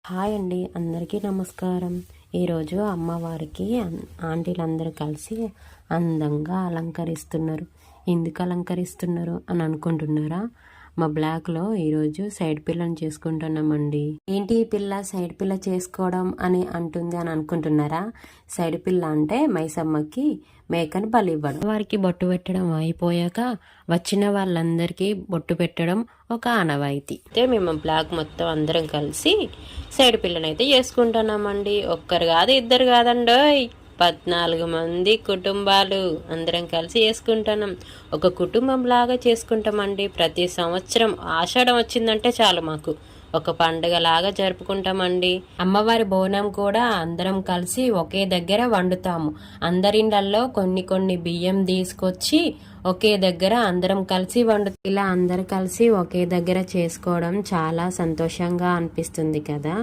Hi అండి, అందరికీ నమస్కారం. ఈరోజు అమ్మవారికి ఆంటీలందరూ కలిసి అందంగా అలంకరిస్తున్నారు. ఎందుకు అలంకరిస్తున్నారు అని అనుకుంటున్నారా? మా బ్లాక్లో ఈరోజు సైడ్ పిల్లని చేసుకుంటున్నామండి. ఏంటి ఈ పిల్ల సైడ్ పిల్ల చేసుకోవడం అని అంటుంది అని అనుకుంటున్నారా? సైడ్ పిల్ల అంటే మైసమ్మకి మేకని బలి ఇవ్వడం. వారికి బొట్టు పెట్టడం అయిపోయాక వచ్చిన వాళ్ళందరికీ బొట్టు పెట్టడం ఒక ఆనవాయితీ. అయితే మేము బ్లాక్ మొత్తం అందరం కలిసి సైడ్ పిల్లనైతే చేసుకుంటున్నామండి. ఒక్కరు కాదు, ఇద్దరు కాదండోయ్, 14 మంది కుటుంబాలు అందరం కలిసి చేసుకుంటున్నాం. ఒక కుటుంబం లాగా చేసుకుంటామండి. ప్రతి సంవత్సరం ఆషాఢం వచ్చిందంటే చాలు మాకు ఒక పండుగ లాగా జరుపుకుంటామండి. అమ్మవారి బోనం కూడా అందరం కలిసి ఒకే దగ్గర వండుతాము. అందరిండ్లలో కొన్ని బియ్యం తీసుకొచ్చి ఒకే దగ్గర అందరం కలిసి ఇలా అందరు కలిసి ఒకే దగ్గర చేసుకోవడం చాలా సంతోషంగా అనిపిస్తుంది కదా.